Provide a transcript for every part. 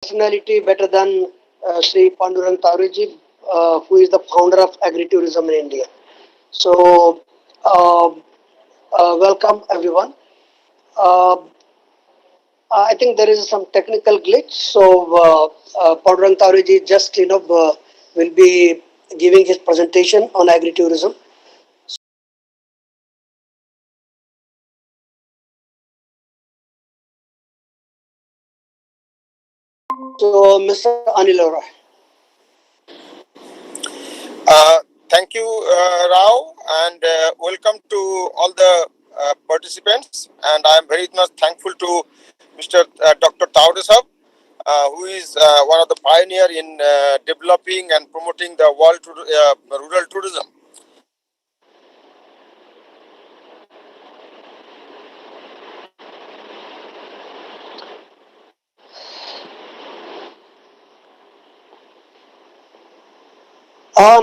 personality better than Sri Pandurang Taureji, who is the founder of Agri-Tourism in India. So, welcome everyone. Uh, I think there is some technical glitch. So, Pandurang Taureji just will be giving his presentation on agri-tourism. So, Mr. Anil Ora. Thank you, Rao, and welcome to all the participants. And I am very much thankful to Mr. Dr. Taudesab, who is one of the pioneer in developing and promoting the rural tourism.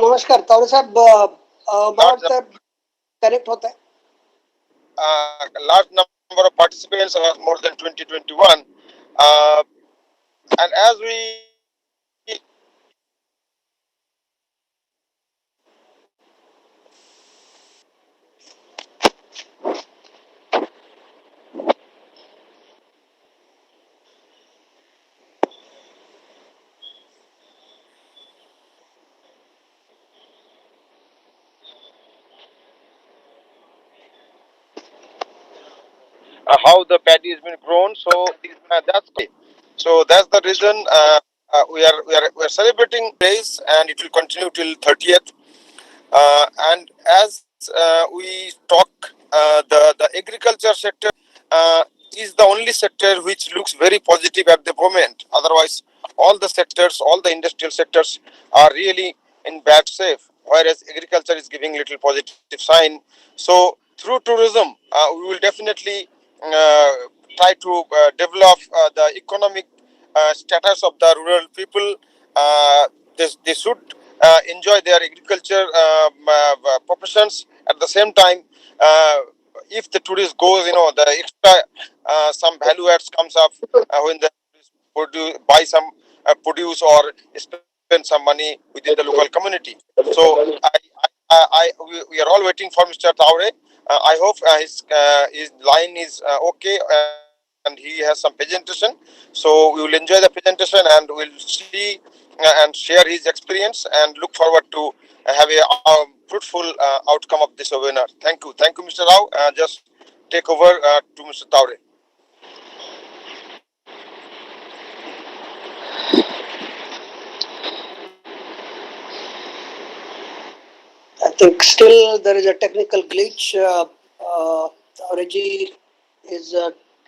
नमस्कार तावरे साहब मला Large, वाटतं connect होत आहे. large number of participants, more than 2021. Uh, and as we how the paddy has been grown. So that's so that's the reason we are celebrating days, and it will continue till 30th. And as we talk, the agriculture sector uh, is the only sector which looks very positive at the moment. Otherwise, all the sectors, all the industrial sectors are really in bad shape, whereas agriculture is giving little positive sign. So through tourism, we will definitely uh, try to develop the economic status of the rural people. They should enjoy their agriculture professions. At the same time, uh, if the tourist goes, the extra some value adds comes up when the buy some produce or spend some money within the local community. So we are all waiting for Mr. Taure. I hope his line is okay and he has some presentation. So we will enjoy the presentation and we'll see and share his experience and look forward to have a fruitful outcome of this webinar. Thank you, Mr. Rao. Just take over to Mr. Taure. I think still there is a technical glitch. Tawareji is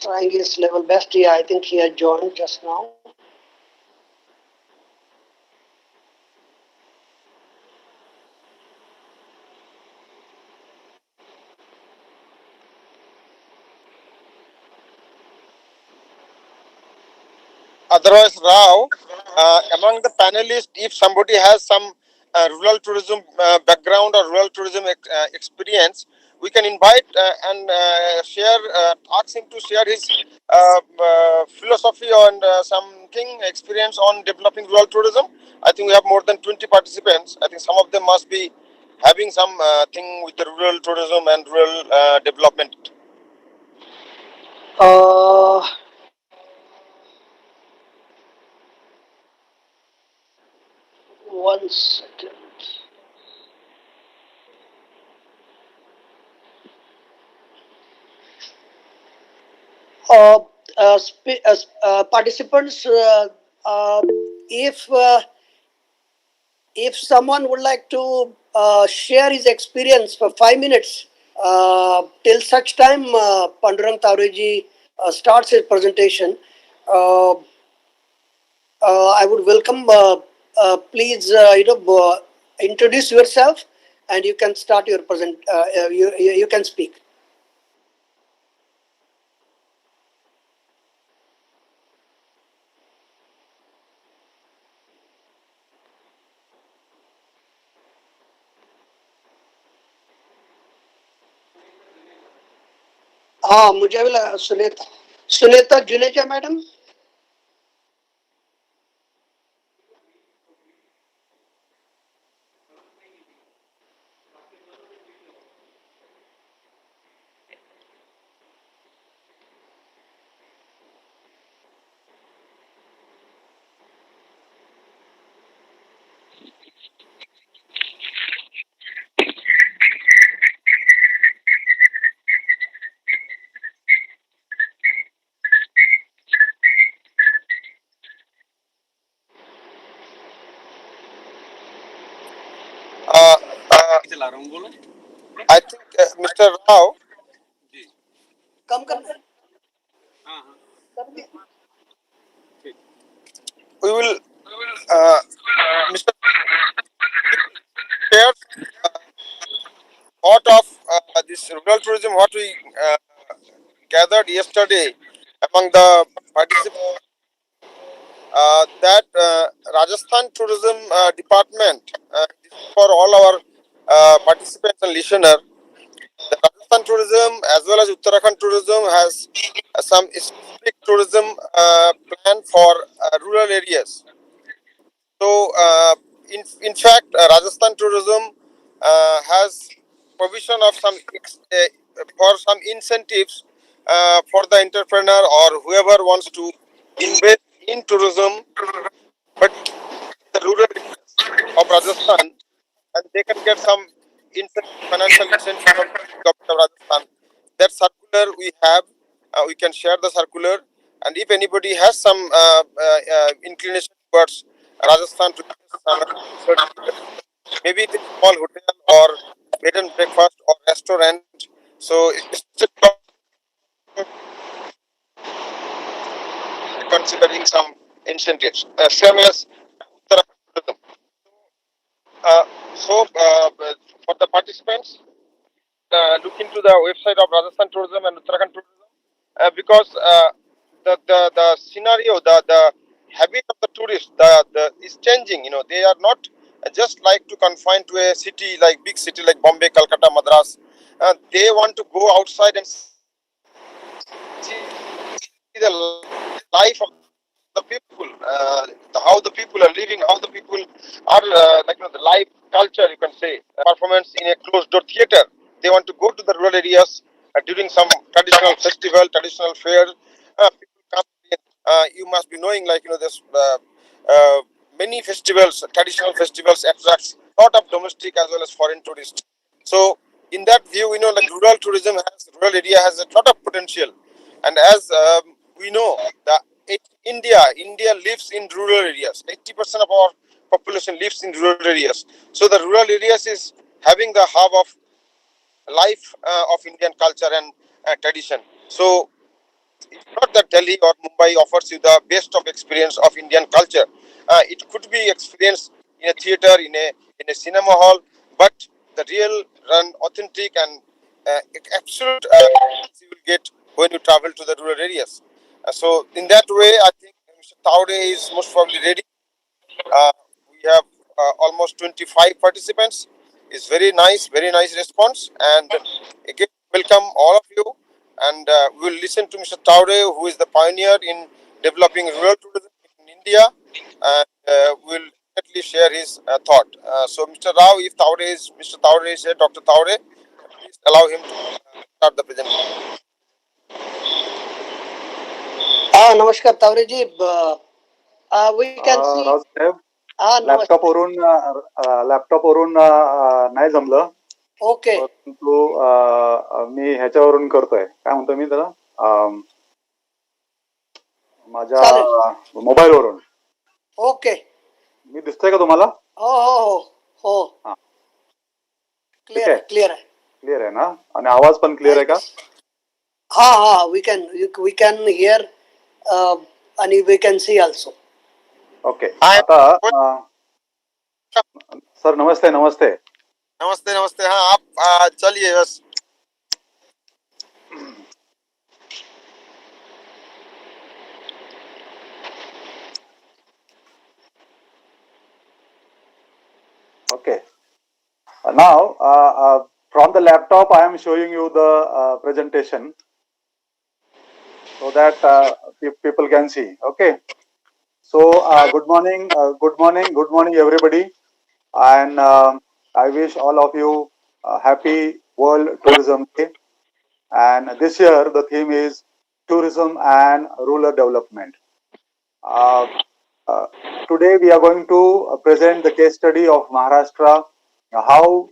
trying his level best. Yeah, I think he has joined just now. Otherwise, Rao, among the panelists, if somebody has some rural tourism background or rural tourism experience, we can invite and ask him to share his philosophy on something experience on developing rural tourism. I think we have more than 20 participants. I think some of them must be having some thing with the rural tourism and rural development. Uh, one second. Uh, Participants, uh, if if someone would like to share his experience for 5 minutes, till such time Pandurang Taureji starts his presentation, uh, I would welcome. Please, introduce yourself, and you can start your present. You can speak. हाँ मुझे भी लगा Suneta Suneta Juneja madam Uh, uh, I think Mr. Rao, कम करना है? we will Mr. share thought of this rural tourism what we gathered yesterday among the participants. That Rajasthan Tourism Department, this is for all our participants and listeners. The Rajasthan Tourism as well as Uttarakhand Tourism has some specific tourism plan for rural areas. So, in fact, Rajasthan Tourism has provision of some for some incentives for the entrepreneur or whoever wants to invest in tourism, but the rural areas of Rajasthan, and they can get some financial incentive from the government of Rajasthan. That circular we have, we can share the circular, and if anybody has some inclination towards Rajasthan to invest some maybe it is small hotel or bed and breakfast or restaurant. So it's considering some incentives, same as Uttarakhand tourism. Uh, so, for the participants, look into the website of Rajasthan Tourism and Uttarakhand Tourism because the scenario, the habit of the tourist, the is changing. You know, they are not just like to confine to a city like big city like Bombay, Calcutta, Madras. They want to go outside and see the life of the people, how the people are living, how the people are like the life culture. You can say performance in a closed door theater. They want to go to the rural areas during some traditional festival, traditional fair. People come in. You must be knowing, like there's many festivals, traditional festivals attracts a lot of domestic as well as foreign tourists. So in that view, like rural area has a lot of potential, and as we know, India lives in rural areas. 80% of our population lives in rural areas. So the rural areas is having the hub of life of Indian culture and tradition. So it's not that Delhi or Mumbai offers you the best of experience of Indian culture. It could be experienced in a theater, in a cinema hall, but the real, run, authentic, and absolute you will get when you travel to the rural areas. So in that way, I think Mr. Taude is most probably ready. Uh, we have almost 25 participants. It's very nice response. And again, welcome all of you. And we will listen to Mr. Taude, who is the pioneer in developing rural tourism in India. And will definitely share his thought. So, Mr. Rao, if Mr. Taude is here, Dr. Taude, please allow him to start the presentation. नमस्कार तावरे जी we can see Raosaheb नमस्कार लॅपटॉपवरून नाही जमलं okay परंतु मी ह्याच्यावरून करतोय काय म्हणतो मी त्याला माझ्या चालेल मोबाईलवरून ओके मी दिसतोय का तुम्हाला हो हो हो हो हा ठीक क्लियर आहे आहे क्लियर आहे क्लिअर आहे ना आणि आवाज पण क्लिअर आहे का हा हा वी कॅन हिअर आणि we can see also okay आता सर नमस्ते नमस्ते नमस्ते नमस्ते हाँ आप चलिए बस okay now from the laptop I am showing you the presentation so that people can see okay so good morning everybody and I wish all of you a happy World Tourism Day. And this year the theme is tourism and rural development. Uh, Today we are going to present the case study of Maharashtra, how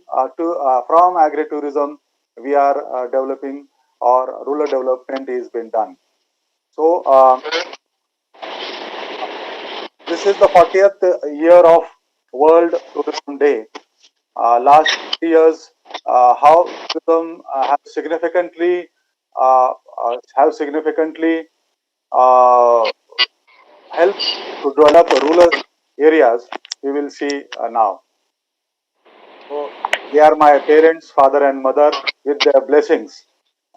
from agri-tourism we are developing or rural development is being done. So this is the 40th year of World Tourism Day. Last years, how tourism have significantly uh, helped to develop rural areas. We will see now. So they are my parents, father and mother, with their blessings.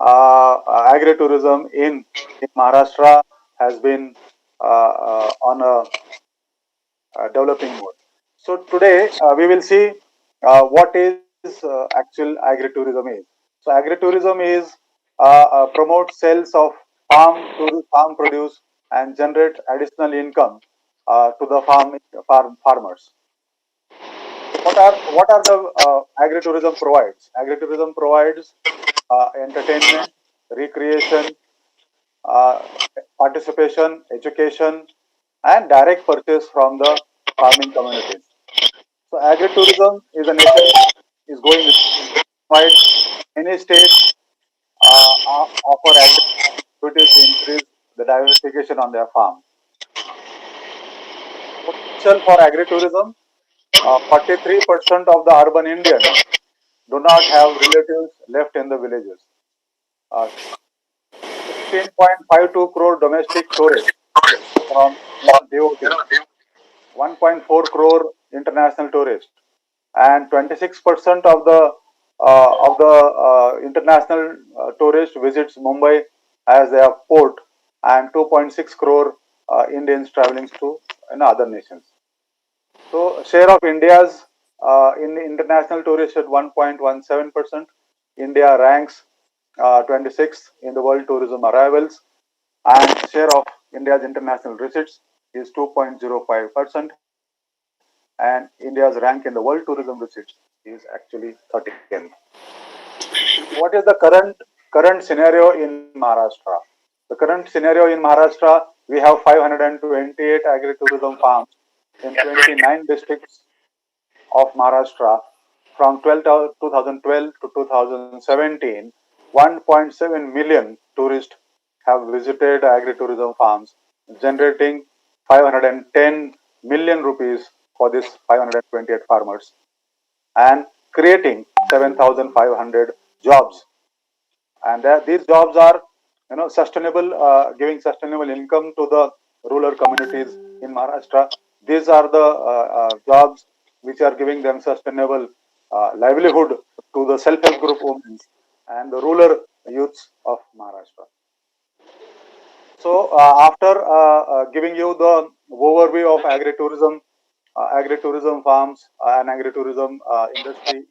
Agri-tourism in Maharashtra has been on a developing mode. So today we will see what is actual agri-tourism is. So agri-tourism is promote sales of farm produce and generate additional income to the farmers. So what are the agri-tourism provides? Agri-tourism provides entertainment, recreation, uh, participation, education, and direct purchase from the farming communities. So agri-tourism is a nation is going wide. Many states offer activities to increase the diversification on their farm. Potential for agri-tourism: 43% of the urban Indians do not have relatives left in the villages. 16.52 crore domestic tourists from DOT, 1.4 crore international tourists, and 26% of the international tourists visits Mumbai as their port, and 2.6 crore Indians traveling to other nations. So share of India's in international tourists at 1.17%. India ranks 26th in the world tourism arrivals, and share of India's international receipts is 2.05%, and India's rank in the world tourism receipts is actually 13th. What is the current scenario in Maharashtra? The current scenario in Maharashtra, we have 528 agri-tourism farms in 29 districts of Maharashtra. From 2012 to 2017, 1.7 million tourists have visited agri-tourism farms, generating 510 million rupees for these 528 farmers and creating 7,500 jobs. And these jobs are sustainable, giving sustainable income to the rural communities in Maharashtra. These are the jobs which are giving them sustainable livelihood to the self-help group women and the rural youths of Maharashtra. So after giving you the overview of agri-tourism farms and agri-tourism industry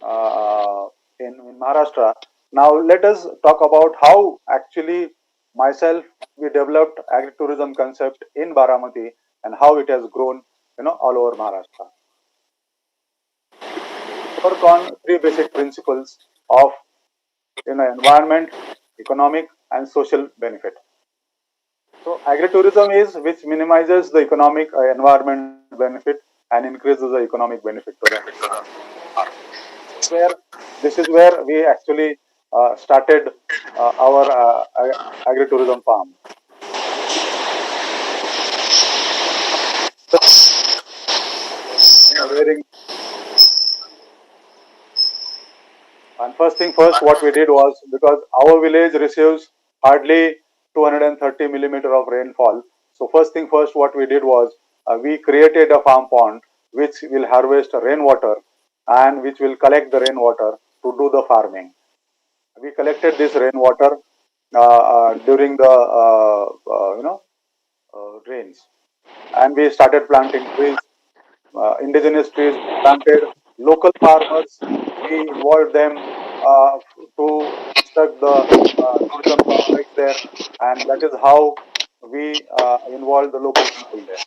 uh, in Maharashtra. Now let us talk about how actually myself we developed agri-tourism concept in Baramati and how it has grown, all over Maharashtra. Work on three basic principles of environment, economic, and social benefit. So agri-tourism is which minimizes the economic environment benefit and increases the economic benefit to the farmer. Where this is where we actually started our agri-tourism farm. Wearing and first thing first, what we did was because our village receives hardly 230 millimeter of rainfall. So first thing first, what we did was we created a farm pond which will harvest rainwater and which will collect the rainwater to do the farming. We collected this rainwater during the rains, and we started planting trees, indigenous trees planted, local farmers. We involved them to construct the tourism complex there, and that is how we involved the local people there.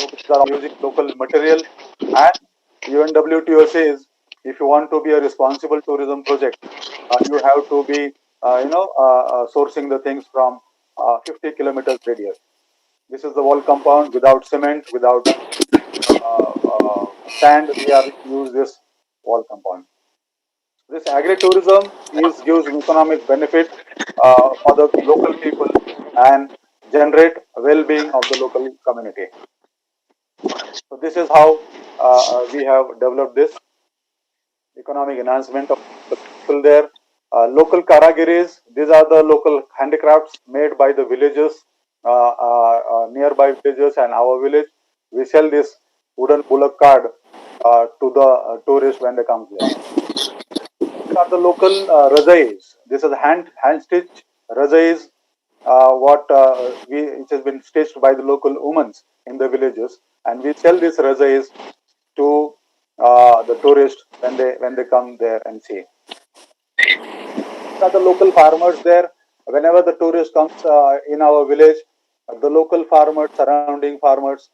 Locals are using local material, and UNWTO says if you want to be a responsible tourism project, you have to be sourcing the things from 50 kilometers radius. This is the wall compound without cement, without sand. We are use this wall compound. This agri-tourism is gives economic benefit for the local people and generate well-being of the local community. So this is how we have developed this economic enhancement of the people there. Local karagiris, these are the local handicrafts made by the villagers, nearby villages and our village. We sell this wooden bullock card to the tourists when they come there. These are the local razais. This is hand stitch razais. What we it has been stitched by the local women in the villages, and we sell these razais to the tourists when they come there and see. These are the local farmers there. Whenever the tourist comes in our village, the local farmers, surrounding farmers,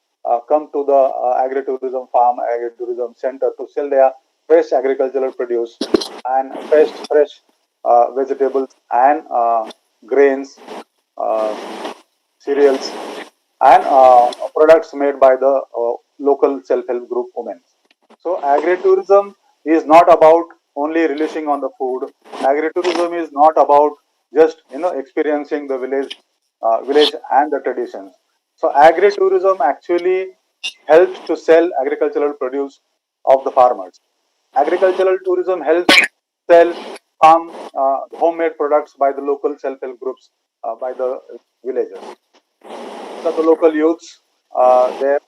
come to the agri-tourism farm, agri-tourism center to sell their fresh agricultural produce and fresh vegetables and grains, uh, cereals, and products made by the local self-help group women. So agri-tourism is not about only relishing on the food. Agri-tourism is not about just experiencing the village and the traditions. So agri-tourism actually helps to sell agricultural produce of the farmers. Agricultural tourism helps sell farm homemade products by the local self-help groups, by the villagers. So the local youths there.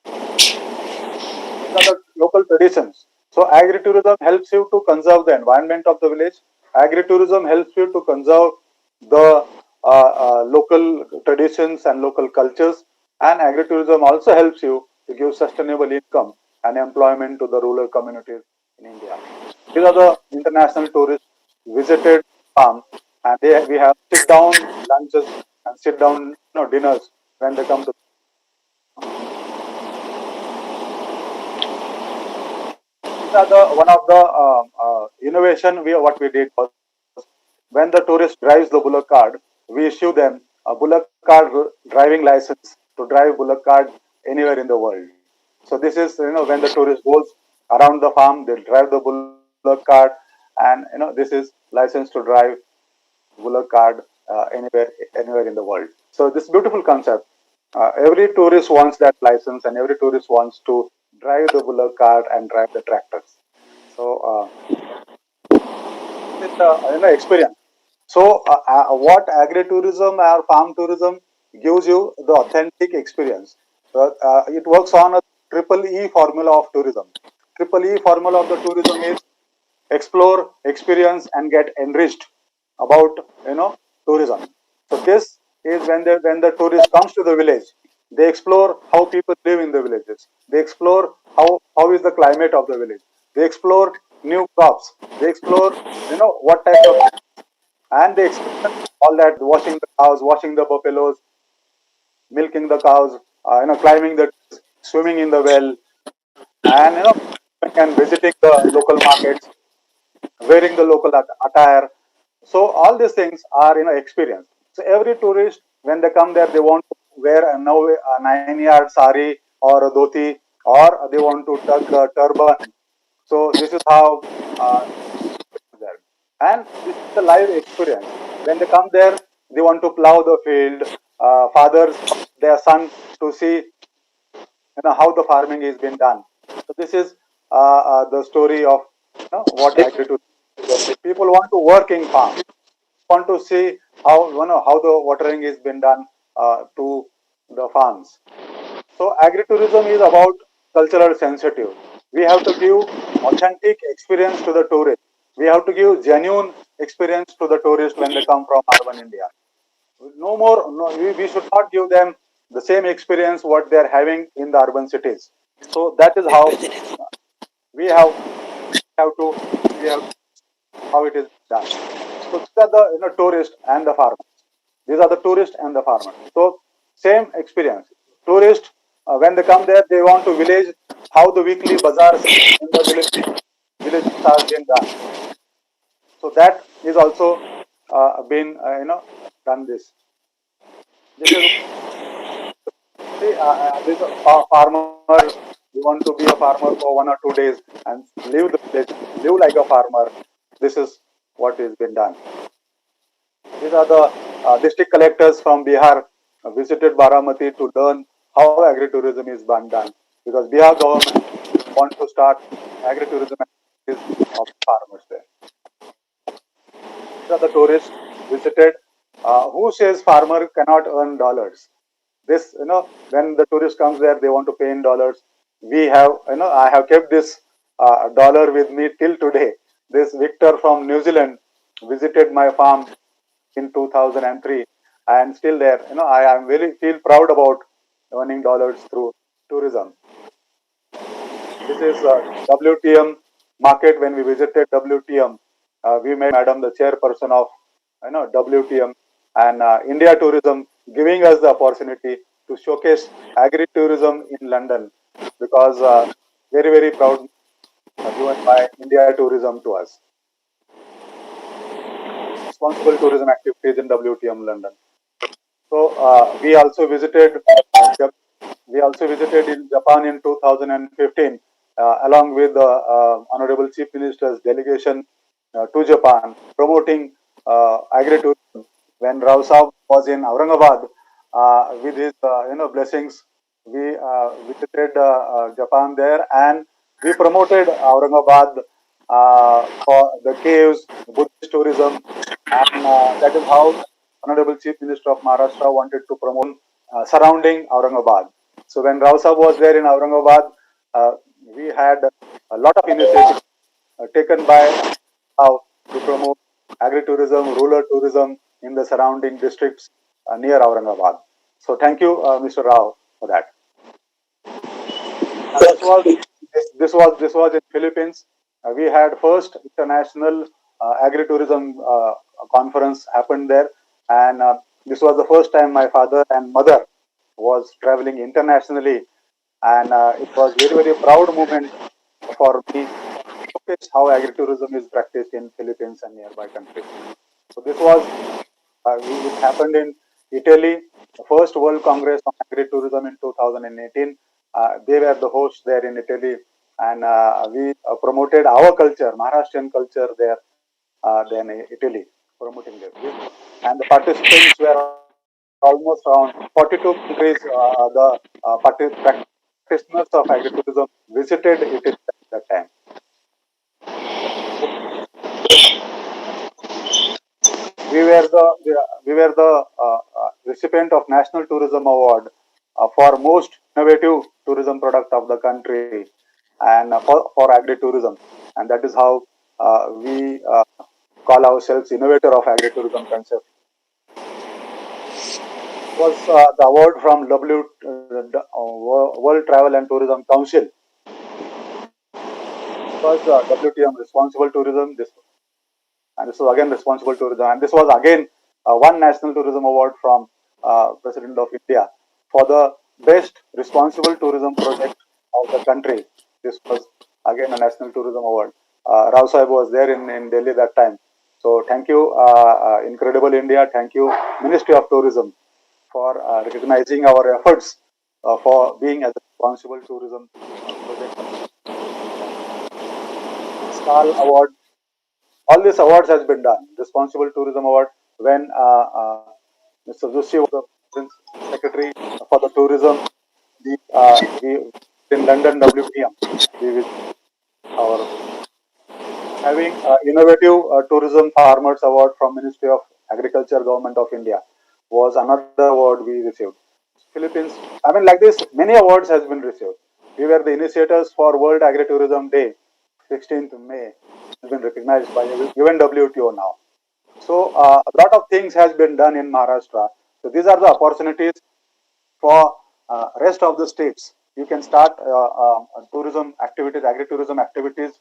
These are the local traditions. So agri-tourism helps you to conserve the environment of the village. Agri-tourism helps you to conserve the local traditions and local cultures. And agri-tourism also helps you to give sustainable income and employment to the rural communities in India. These are the international tourists visited farm, and we have sit down lunches and sit down dinners when they come to. These are the one of the innovation we what we did was when the tourist drives the bullock card, we issue them a bullock card driving license to drive bullock card anywhere in the world. So this is when the tourist goes around the farm, they'll drive the bullock card, and this is license to drive bullock card anywhere in the world. So this beautiful concept. Every tourist wants that license, and every tourist wants to drive the bullock cart and drive the tractors. So this is the experience. So what agri-tourism or farm tourism gives you the authentic experience. So it works on a triple E formula of tourism. Triple E formula of the tourism is explore, experience, and get enriched about tourism. So this is when the tourist comes to the village, they explore how people live in the villages. They explore how is the climate of the village. They explore new crops. They explore what type of, and they experience all that washing the cows, washing the buffaloes, milking the cows, climbing the trees, swimming in the well, and and visiting the local markets, wearing the local attire. So all these things are experience. So every tourist when they come there, they want to wear a 9 yard sari or a dhoti, or they want to tuck a turban. So this is how there. And this is the live experience. When they come there, they want to plow the field. Fathers, their son to see how the farming is being done. So this is the story of what agriculture. People want to work in farm, want to see how the watering is being done to the farms. So agritourism is about cultural sensitive. We have to give authentic experience to the tourist. We have to give genuine experience to the tourist when they come from urban India. No more, no, we should not give them the same experience what they are having in the urban cities. So that is how we have to we have how it is done. So these are the tourist and the farmers. These are the tourist and the farmers. So same experience. Tourist when they come there, they want to village how the weekly bazaars in the villages are being done. So that is also been done this. This is See, this farmer, you want to be a farmer for 1 or 2 days and live the village, live like a farmer. This is what is been done. These are the district collectors from Bihar visited Baramati to learn how agri-tourism is being done, because Bihar government want to start agri-tourism activities of farmers there. These are the tourists visited. Who says farmer cannot earn dollars? This, when the tourist comes there, they want to pay in dollars. We have, I have kept this dollar with me till today. This Victor from New Zealand visited my farm in 2003 and still there. I am really feel proud about earning dollars through tourism. This is WTM market. When we visited WTM, we met Madam, the chairperson of WTM, and India Tourism, giving us the opportunity to showcase agri-tourism in London, because very very proud given by India Tourism to us. Responsible tourism activities in WTM London. So we also visited in Japan in 2015, along with the Honorable Chief Minister's delegation to Japan, promoting agri-tourism. When Rao Saab was in Aurangabad, with his blessings, we visited Japan there, and we promoted Aurangabad for the caves, Buddhist tourism, and that is how Honorable Chief Minister of Maharashtra wanted to promote surrounding Aurangabad. So when Rao Saab was there in Aurangabad, uh, we had a lot of initiatives taken by Rao to promote agri-tourism, rural tourism in the surrounding districts near Aurangabad. So thank you, Mr. Rao, for that. This was in Philippines. We had first international agri-tourism conference happened there, and this was the first time my father and mother was traveling internationally, and it was very very proud moment for me to showcase how agri-tourism is practiced in Philippines and nearby countries. So this was it happened in Italy, the first World Congress on Agri-Tourism in 2018. They were the hosts there in Italy, and we promoted our culture, Maharashtrian culture there, then in Italy, promoting this. And the participants were almost around 42 countries. Practitioners of agri-tourism visited Italy at that time. We were the recipient of National Tourism Award for most innovative tourism product of the country, and for agri-tourism, and that is how we call ourselves innovator of agri-tourism concept. Was the award from World Travel and Tourism Council. This was WTM responsible tourism. This was again responsible tourism, and this was again one national tourism award from President of India for the best responsible tourism project of the country. This was again a national tourism award. Rao Sahib was there in Delhi that time. So thank you, Incredible India. Thank you, Ministry of Tourism, for recognizing our efforts for being as a responsible tourism project. Stal Award. All these awards has been done. Responsible Tourism Award, when Mr. Joshi was the secretary for the tourism, we in London WTM, we with our having innovative tourism farmers award from Ministry of Agriculture, Government of India, was another award we received. Philippines, I mean, like this, many awards has been received. We were the initiators for World Agri-Tourism Day, 16th May, has been recognized by even WTO now. So a lot of things has been done in Maharashtra. So these are the opportunities for rest of the states. You can start tourism activities, agri-tourism activities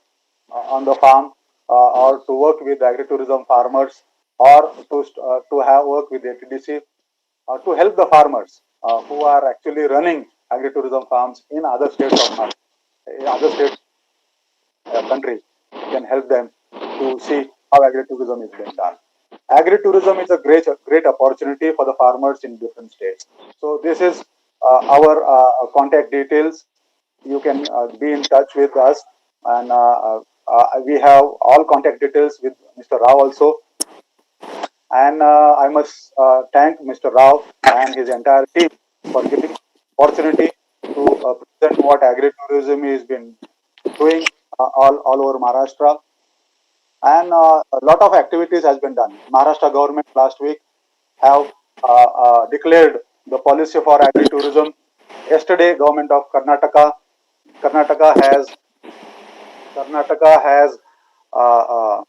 on the farm, or to work with agri-tourism farmers, or to have work with ATDC, to help the farmers who are actually running agri-tourism farms in other states of in other states country. You can help them to see how agri-tourism is being done. Agri-tourism is a great opportunity for the farmers in different states. So this is our contact details. You can be in touch with us, and we have all contact details with Mr. Rao also. And I must thank Mr. Rao and his entire team for giving opportunity to present what agri-tourism has been doing all over Maharashtra. And a lot of activities has been done. Maharashtra government last week have declared the policy for agri-tourism. Yesterday, government of Karnataka has Karnataka has uh, uh,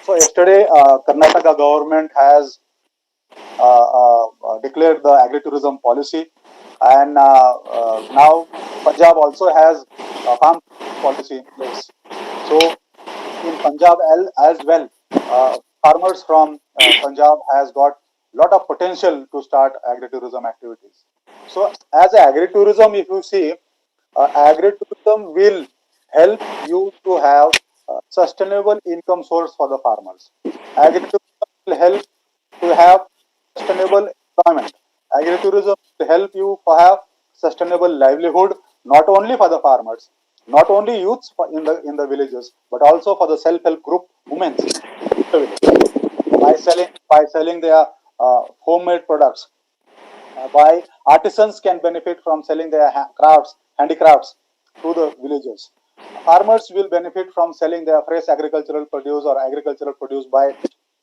so yesterday Karnataka government has declared the agri-tourism policy, and now Punjab also has a farm policy in place. So in Punjab as well, farmers from Punjab has got lot of potential to start agri-tourism activities. So as agri-tourism, if you see, agri-tourism will help you to have sustainable income source for the farmers. Agri-tourism will help to have sustainable employment. Agri-tourism will help you to have sustainable livelihood, not only for the farmers, not only youths in the villages, but also for the self-help group women's in the village. By selling their homemade products, by artisans can benefit from selling their handicrafts to the villagers. Farmers will benefit from selling their fresh agricultural produce or agricultural produce by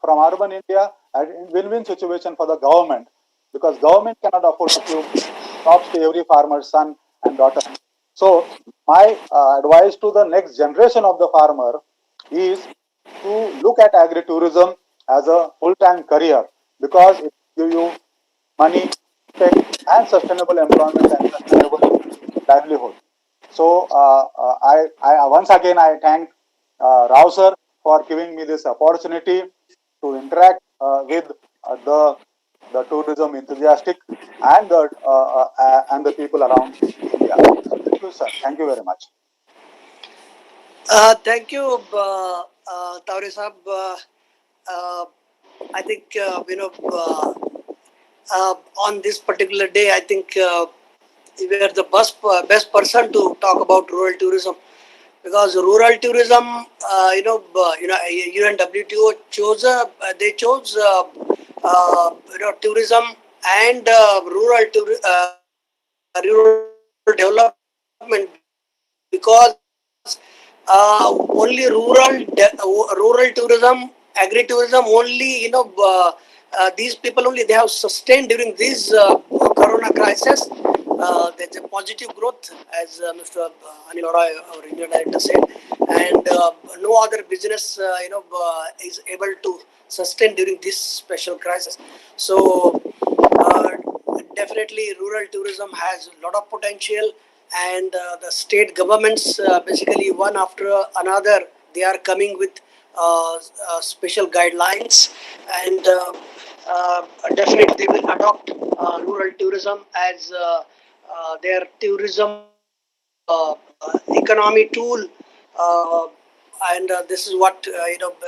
from urban India, and in win-win situation for the government, because government cannot afford to give crops to every farmer's son and daughter. So my advice to the next generation of the farmer is to look at agri-tourism as a full-time career, because it will give you money, respect, and sustainable employment and sustainable livelihood. So I once again I thank Rao sir for giving me this opportunity to interact with the tourism enthusiastic and the people around India. So thank you, sir. Thank you very much. Thank you, Taure Saab. Uh, I think on this particular day, I think we are the best person to talk about rural tourism, because rural tourism, UNWTO chose they chose tourism and rural development, because only rural tourism, agri-tourism only, these people only they have sustained during this corona crisis. There's a positive growth, as Mr. Anil Roy, our Indian director, said, and no other business is able to sustain during this special crisis. So definitely rural tourism has a lot of potential, and the state governments, basically one after another, they are coming with special guidelines, and definitely they will adopt rural tourism as their tourism economy tool. uh, and this is what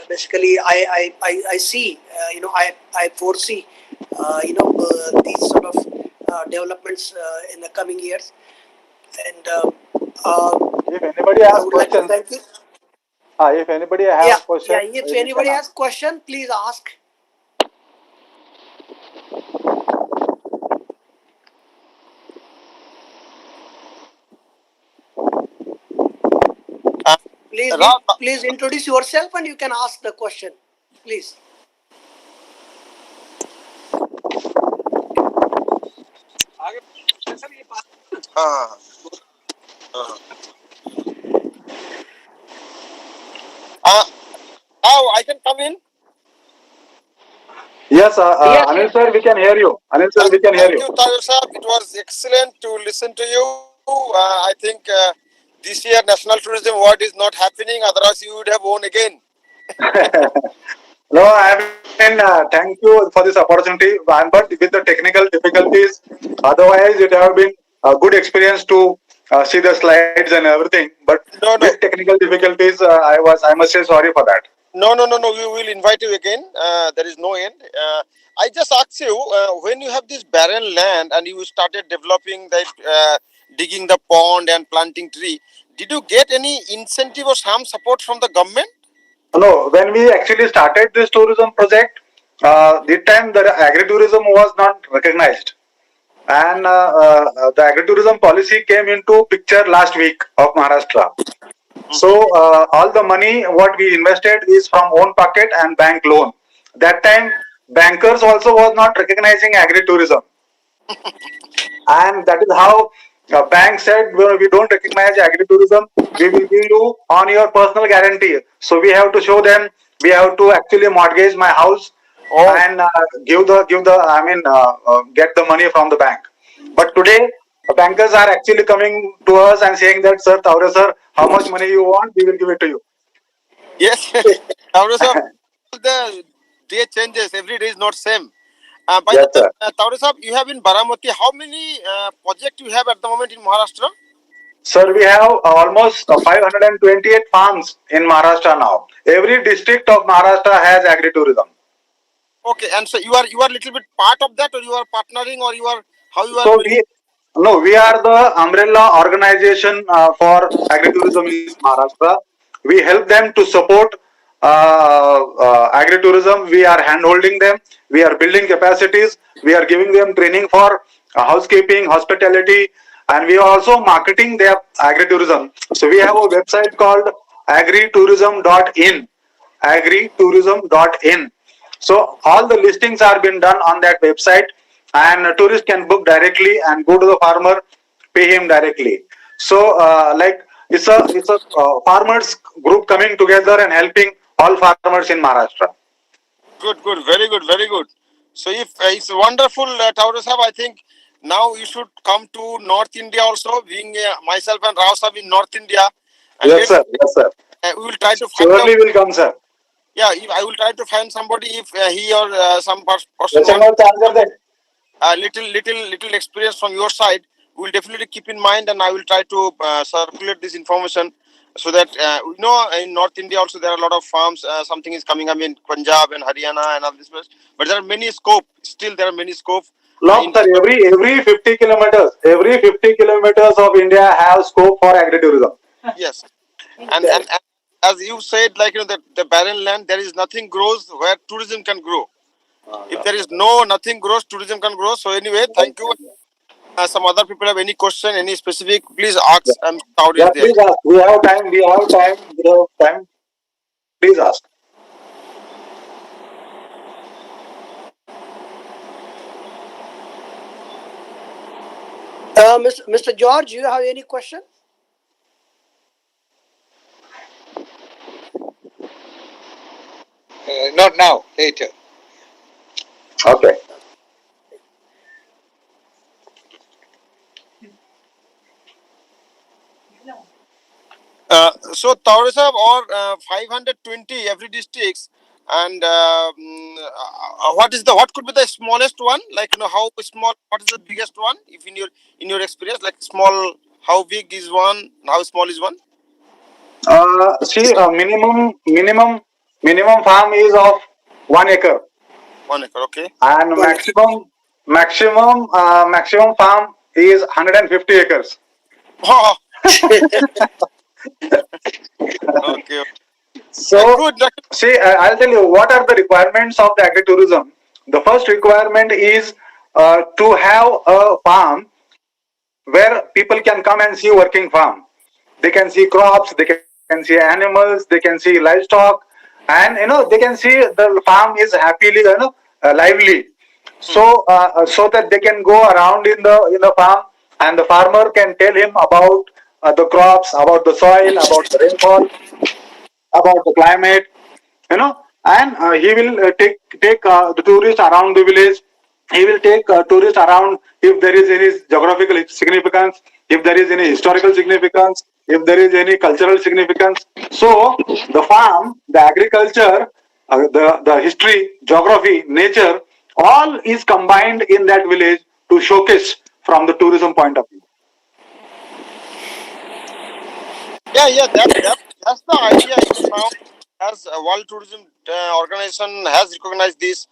basically I see, I foresee these sort of developments in the coming years. And If anybody I has would like to questions, thank you. if anybody Yeah, have question, yeah. If you can anybody ask. has question, please ask. Uh, Ra- Please introduce yourself and you can ask the question. Please. uh, uh, uh, now I can come in. Yes, Yes, Anil yes, sir, yes. we can hear you. Anil sir, we can hear Thank you. you, Tayo Saab. It was excellent to listen to you. I think this year National Tourism Award is not happening, otherwise you would have won again. No, I mean, thank you for this opportunity. But with the technical difficulties, otherwise it have been a good experience to see the slides and everything. But No, with no, technical difficulties, I must say sorry for that. no. We will invite you again. There is no end. I just ask you, when you have this barren land and you started developing that, digging the pond and planting tree, did you get any incentive or some support from the government? No, when we actually started this tourism project, the time the agri-tourism was not recognized. And the agri-tourism policy came into picture last week of Maharashtra. So all the money what we invested is from own pocket and bank loan. That time bankers also was not recognizing agri-tourism, and that is how bank said, well, we don't recognize agri-tourism. We will give you on your personal guarantee. So we have to show them. We have to actually mortgage my house Oh, and give the get the money from the bank. But today bankers are actually coming to us and saying that, sir, Taure sir, how much money you want, we will give it to you. yes. Taurus, the day changes. Every day is not same. By Yes, the way, sir. Taurus, you have in Baramati, how many projects you have at the moment in Maharashtra? Sir, we have almost 528 farms in Maharashtra now. Every district of Maharashtra has agri-tourism. Okay, and so you are little bit part of that, or you are partnering, or you are how you are So doing? we are the umbrella organization for agri-tourism in Maharashtra. We help them to support agri-tourism. We are hand-holding them. We are building capacities. We are giving them training for housekeeping, hospitality, and we are also marketing their agri-tourism. So we have a website called agritourism.in, agritourism.in. So all the listings are being done on that website, and a tourist can book directly and go to the farmer, pay him directly. So like it's a farmers group coming together and helping all farmers in Maharashtra. Good, good, very good, very good. So if it's wonderful, Taurus, I think now you should come to North India also. Being myself and Rao Sahab in North India, and Yes, let's sir. Yes, sir. we will try to find out. Surely will come, sir. Yeah, if I will try to find somebody if he or some person want HML charger then. little experience from your side. We will definitely keep in mind, and I will try to circulate this information so that in North India also there are a lot of farms. Something is coming up in Punjab and Haryana and all this place, but there are many scope. Still, there are many scope Long, in sir. Every 50 kilometers of India have scope for agri-tourism. yes. And as you said, like the barren land, there is nothing grows where tourism can grow. If there is nothing grows, tourism can grow. So anyway, thank you. Some other people have any question, any specific, please ask. How Yeah, is there? please ask. We have time. We have time. We have time. Please ask. Mr. George, you have any question? Not now, later. Okay. So Taurusab or 520 every districts, and what could be the smallest one? Like how small? What is the biggest one? If in your experience, like small, how big is one? How small is one? See, minimum farm is of 1 acre, 1 acre. Okay. and One. maximum farm is 150 acres. Oh, okay. So, Good. see, I'll tell you what are the requirements of the agri-tourism. The first requirement is to have a farm where people can come and see working farm. They can see crops, they can see animals, they can see livestock, and they can see the farm is happily lively. So that they can go around in the farm, and the farmer can tell him about the crops, about the soil, about the rainfall, about the climate, and he will take the tourist around the village. He will take tourists around if there is any geographical significance, if there is any historical significance, if there is any cultural significance. So the farm, the agriculture, the history, geography, nature, all is combined in that village to showcase from the tourism point of view. Yeah. That's the idea. Now, as a World Tourism Organization has recognized this,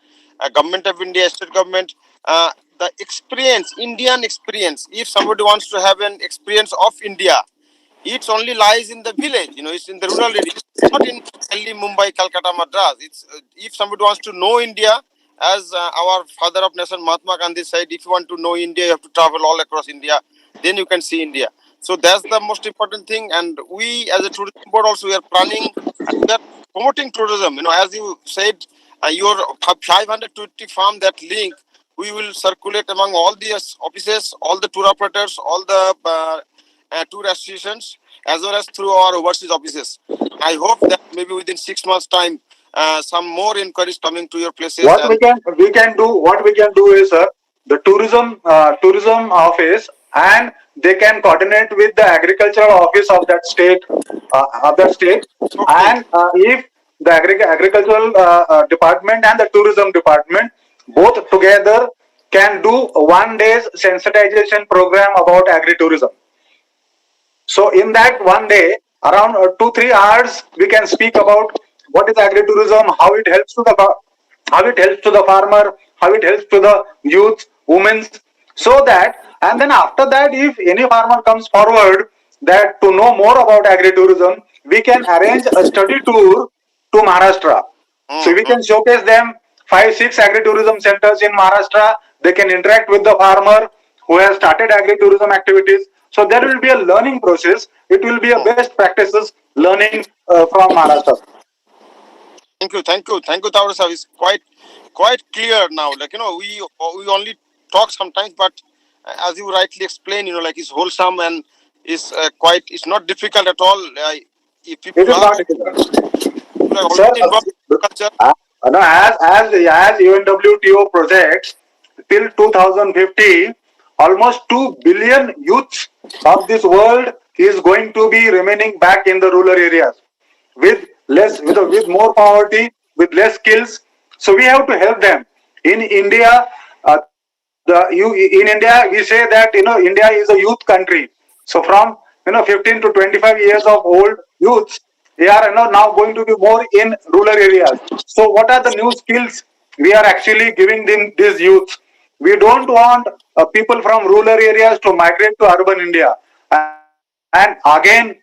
government of India, state government, the experience, Indian experience. If somebody wants to have an experience of India, it only lies in the village. It's in the rural area, not in Delhi, Mumbai, Calcutta, Madras. It's if somebody wants to know India, as our father of nation Mahatma Gandhi said, if you want to know India, you have to travel all across India. Then you can see India. So that's the most important thing. And we, as a tourism board, also we are planning. We are promoting tourism. As you said, your 520 farm that link. We will circulate among all the offices, all the tour operators, all the tour associations, as well as through our overseas offices. I hope that maybe within 6 months' time, some more inquiries coming to your places. What And we can do is, sir, the tourism office, and they can coordinate with the agricultural office of that state, okay, and if the agricultural department and the tourism department both together can do 1 day's sensitization program about agri-tourism. So in that 1 day, around 2-3 hours, we can speak about what is agri-tourism, how it helps to the farmer, how it helps to the youth, women, so that, and then after that, if any farmer comes forward that to know more about agri-tourism, we can arrange a study tour to Maharashtra. So we mm-hmm. can showcase them 5-6 agri-tourism centers in Maharashtra. They can interact with the farmer who has started agri-tourism activities. So there will be a learning process. It will be a best practices learning from Maharashtra. Thank you, Tawar sir. It's quite clear now. Like we only talk sometimes, but as you rightly explained, like it's wholesome and is quite. It's not difficult at all. If It is not difficult. people are Sir, already involved in culture. no, as UNWTO projects till 2050, almost 2 billion youths of this world is going to be remaining back in the rural areas with more poverty, with less skills. So we have to help them. In India, in India we say that India is a youth country. So from 15 to 25 years of old youths, they are now going to be more in rural areas. So what are the new skills we are actually giving them, these youths? We don't want people from rural areas to migrate to urban India and again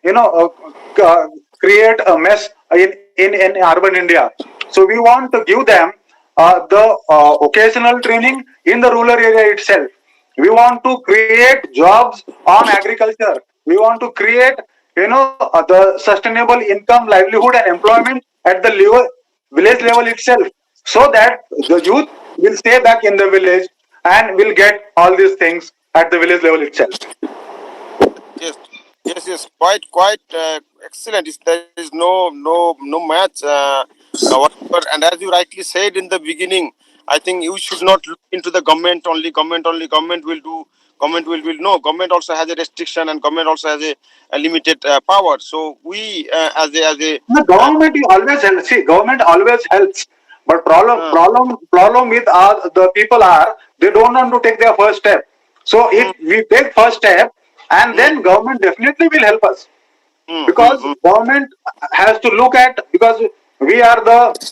create a mess in urban India. So we want to give them the occasional training in the rural area itself. We want to create jobs on agriculture. We want to create the sustainable income, livelihood, and employment at the village level itself, so that the youth will stay back in the village and will get all these things at the village level itself. Yes, yes. Quite excellent. There is no match whatever. And as you rightly said in the beginning, I think you should not look into the government only. Government will do. Government will no. Government also has a restriction, and government also has a limited power. So we as a The uh, government always helps. See, government always helps. But uh, problem with the people are they don't want to take their first step. So if mm, we take first step, and mm, then government definitely will help us, mm, mm, because mm, government has to look at, because we are the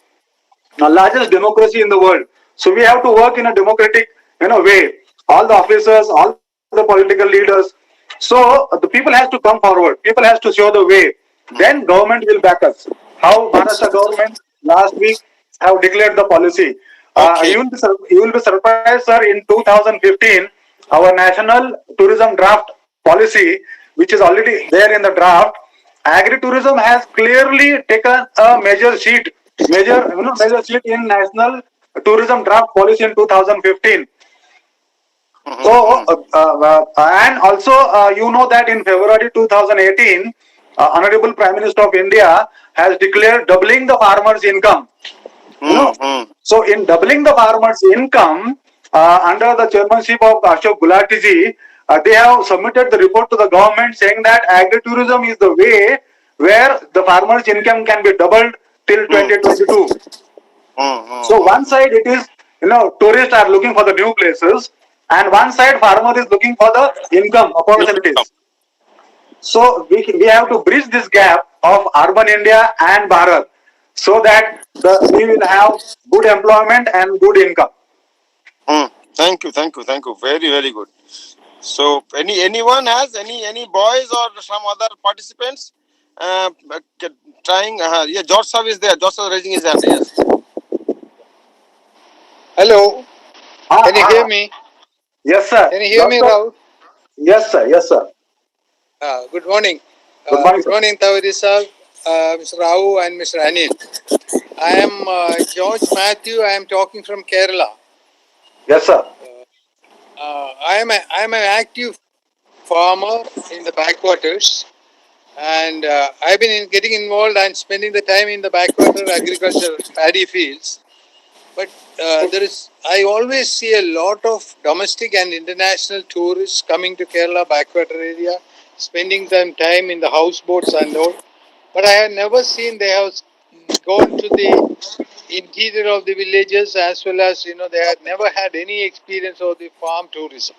largest democracy in the world. So we have to work in a democratic way. All the officers, all the political leaders. So the people has to come forward. People has to show the way. Then mm. government will back us. How Maharashtra government last week have declared the policy. Okay. You will be surprised, sir. In 2015, our national tourism draft policy, which is already there in the draft, agri-tourism has clearly taken a major sheet in national tourism draft policy in 2015. So, Mm-hmm. and also, that in February 2018, Honorable Prime Minister of India has declared doubling the farmers' income. You know, Mm-hmm. so in doubling the farmers' income, under the chairmanship of Ashok Gulati ji, they have submitted the report to the government saying that agri-tourism is the way where the farmers' income can be doubled till Mm-hmm. 2022. So one Mm-hmm. side it is, tourists are looking for the new places, and one side farmer is looking for the income Income. opportunities. So we have to bridge this gap of urban India and Bharat so that we will have good employment and good income. Hmm. Thank you, thank you, thank you. Very, very good. So, anyone has any boys or some other participants trying? Yeah, George Sav is there. George Sav raising his hand. Yes. Hello, Ah, can you hear ah, me? yes, sir. Can you hear me, Doctor? Rahul? Yes, sir. Yes, sir. Good morning. Good morning, Good sir. morning, Tawari sir, Mr. Rahu and Mr. Anil. I am George Matthew. I am talking from Kerala. Yes, sir. I am an active farmer in the backwaters, and I've been getting involved and spending the time in the backwater agriculture paddy fields. But I always see a lot of domestic and international tourists coming to Kerala backwater area, spending some time in the houseboats and all. But I have never seen they have gone to the interior of the villages, as well as they have never had any experience of the farm tourism.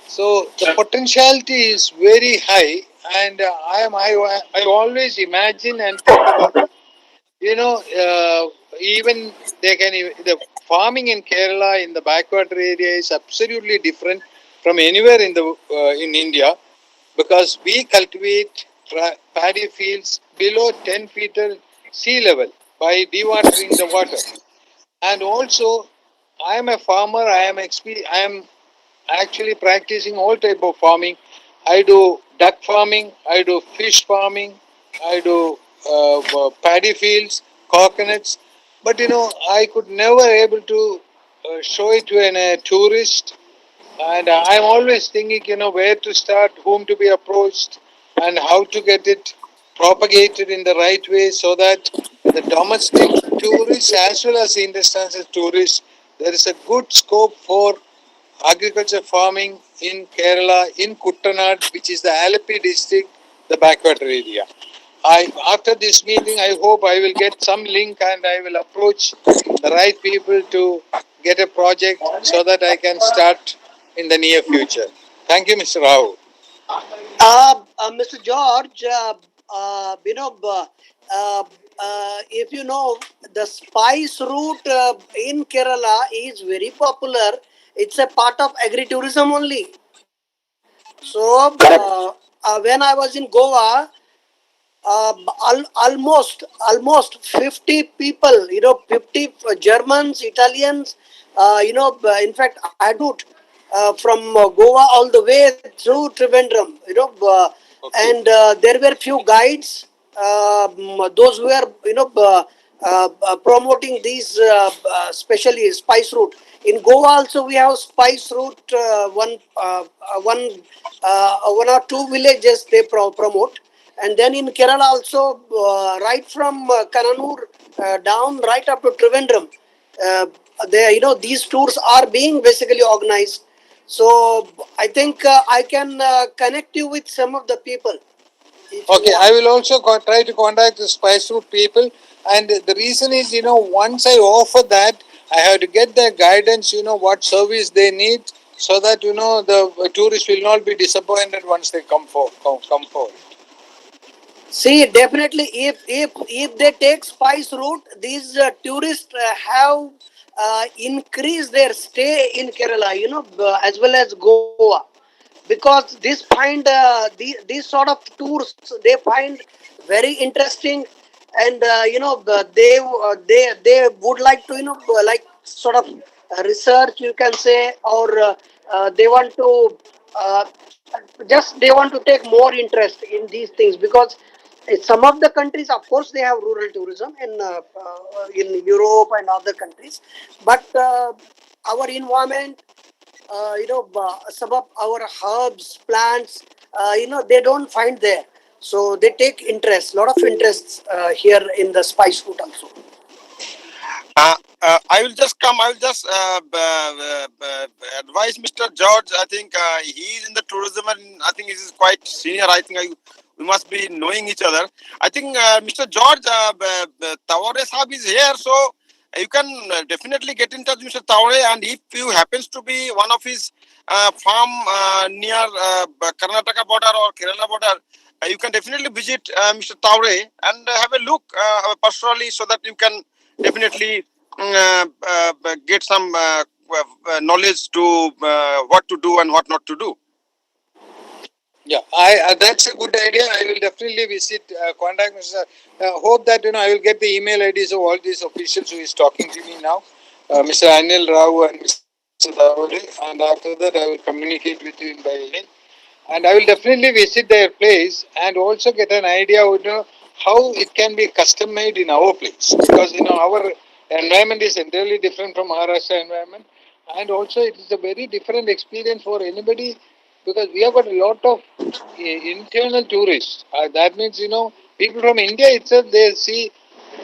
So the potentiality is very high, and I always imagine and think about even the farming in Kerala in the backwater area is absolutely different from anywhere in India, because we cultivate paddy fields below 10 feet sea level by dewatering the water. And also, I am a farmer. I am actually practicing all type of farming. I do duck farming, I do fish farming, I do paddy fields, coconuts. But I could never able to show it to a tourist. And I'm always thinking, where to start, whom to be approached, and how to get it propagated in the right way, so that the domestic tourists as well as the international tourists, there is a good scope for agriculture farming in Kerala, in Kuttanad, which is the Alleppey district, the backwater area. After this meeting, I hope I will get some link and I will approach the right people to get a project so that I can start in the near future. Thank you, Mr. Rao. Mr. George, if you know, the spice route in Kerala is very popular. It's a part of agri-tourism only. So, when I was in Goa, almost 50 people, 50 Germans, Italians, in fact I do from Goa all the way through Trivandrum, Okay. and there were few guides, those who were promoting these especially spice route. In Goa also we have spice route, one or two villages they promote. And then in Kerala also, right from Kananur down right up to Trivandrum, uh, these tours are being basically organized. So I think I can connect you with some of the people if you Okay, want. I will also try to contact the spice route people. And the reason is, once I offer that, I have to get their guidance, what service they need, so that, the tourists will not be disappointed once they come for. See, definitely, if they take spice route, these tourists have increased their stay in Kerala, as well as Goa, because this find these sort of tours they find very interesting, and they would like to like sort of research, you can say, or they want to uh, just they want to take more interest in these things, because some of the countries, of course, they have rural tourism in Europe and other countries, but our environment, some of our herbs, plants, they don't find there. So they take interest, lot of interest here in the spice food also. I will just come. I will just advise Mr. George. I think he is in the tourism, and I think he is quite senior. I think we must be knowing each other. I think Mr. George Taware Sahab is here, so you can definitely get in touch with Mr. Taware, and if you happens to be one of his farm near Karnataka border or Kerala border, you can definitely visit Mr. Taure and have a look personally, so that you can definitely get some knowledge to what to do and what not to do. Yeah, I that's a good idea. I will definitely visit, contact Mr. Hope that I will get the email IDs of all these officials who is talking to me now, Mr. Anil Rao and Mr. Davode, and after that I will communicate with you by email. And I will definitely visit their place and also get an idea of how it can be custom made in our place, because our environment is entirely different from Maharashtra environment, and also it is a very different experience for anybody, because we have got a lot of internal tourists. That means people from India itself, they see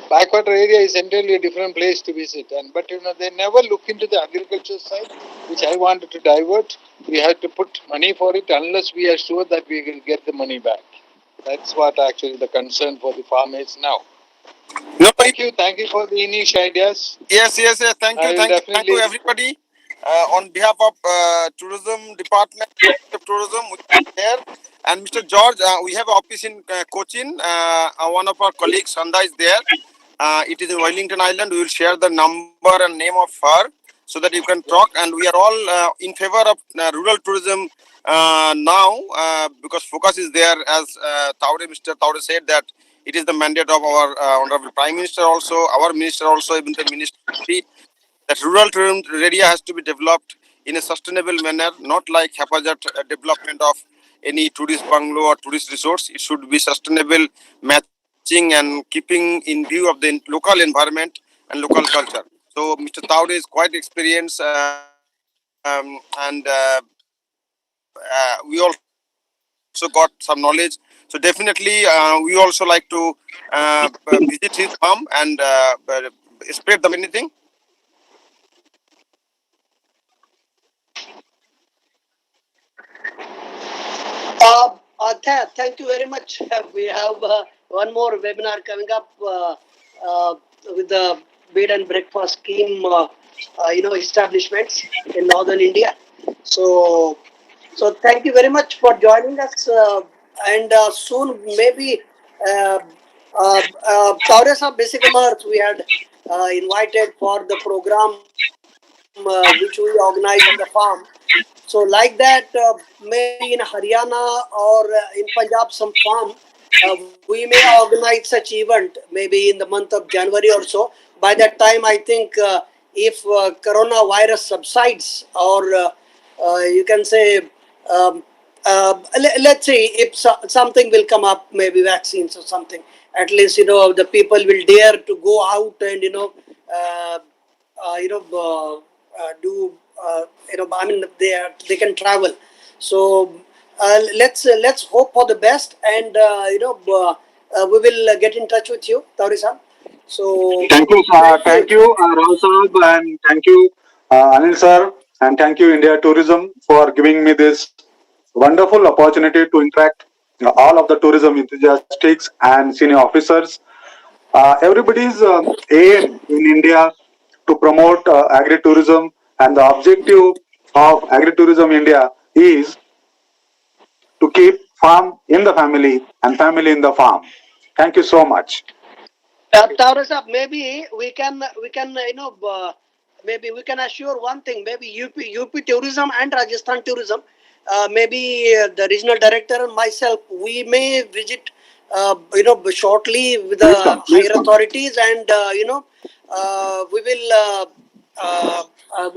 backwater area is entirely a different place to visit, and but they never look into the agriculture side, which I wanted to divert. We have to put money for it unless we are sure that we will get the money back. That's what actually the concern for the farm is now. No, Thank you for the initial ideas. yes. Thank you, I will thank you, definitely. everybody. On behalf of tourism department of tourism, we are there. And Mr. George, we have office in Cochin. One of our colleagues, Sanda, is there. It is in Wellington Island. We will share the number and name of her, so that you can talk. And we are all in favor of rural tourism now, because focus is there, as Mr. Taure said, that it is the mandate of our honorable Prime Minister also, our minister also, even the ministry, that rural tourism area has to be developed in a sustainable manner, not like haphazard development of any tourist bungalow or tourist resorts. It should be sustainable, matching and keeping in view of the local environment and local culture. So Mr. Taude is quite experienced, and we also got some knowledge. So definitely, we also like to visit his farm and spread the message. Anything? Thank you very much. We have one more webinar coming up with the bed and breakfast scheme, establishments in northern India. So, so thank you very much for joining us. And soon, maybe Tauresa Basic we had invited for the program which we organized in the farm. So, like that, maybe in Haryana or in Punjab, some farm, we may organize such event maybe in the month of January or so. By that time, I think if coronavirus subsides, or you can say, um, let's say if something will come up, maybe vaccines or something. At least the people will dare to go out and uh, do I mean they can travel. So let's hope for the best, and we will get in touch with you, Tauri-san. So Thank you, thank you. thank you, Rao Saab, and thank you, Anil sir, and thank you, India Tourism, for giving me this wonderful opportunity to interact all of the tourism enthusiasts and senior officers. Everybody's aim in India to promote agri-tourism, and the objective of agri-tourism India is to keep farm in the family and family in the farm. Thank you so much. Taurus, maybe we can maybe we can assure one thing. Maybe UP tourism and Rajasthan tourism. Maybe the regional director and myself, we may visit shortly with Please the come, please higher come. authorities, and we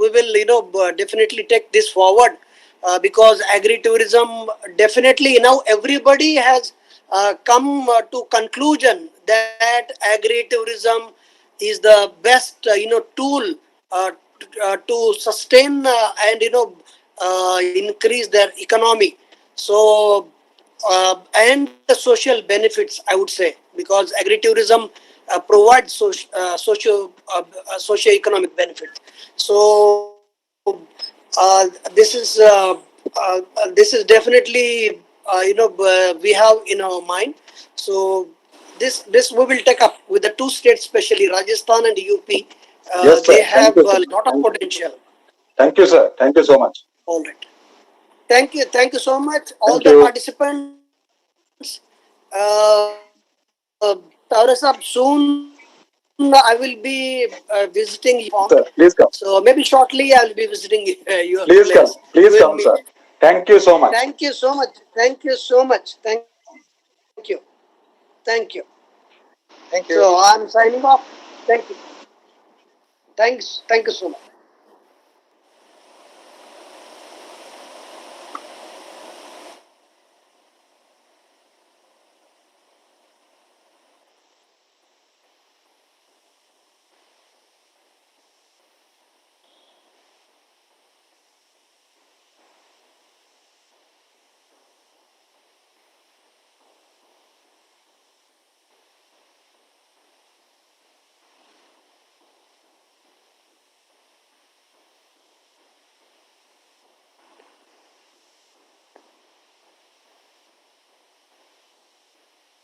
will definitely take this forward, because agri-tourism definitely now everybody has come to conclusion that agri-tourism is the best tool to sustain and increase their economy. So and the social benefits, I would say, because agri-tourism provides socio-economic benefits. So this is definitely we have in our mind. So this we will take up with the two states, especially Rajasthan and UP. Yes, They sir. Thank have you, a sir. lot of potential. Thank you, sir. Thank you so much. All right. Thank you so much, all Thank the you. participants. Taurus up soon. I will be visiting your farm. Sir, please come. So maybe shortly I will be visiting your Please come. place. Please You and come, me. sir. Thank you so much. Thank you so much. Thank you so much. Thank you. Thank you. Thank you. So I'm signing off. Thank you. Thanks. Thank you so much.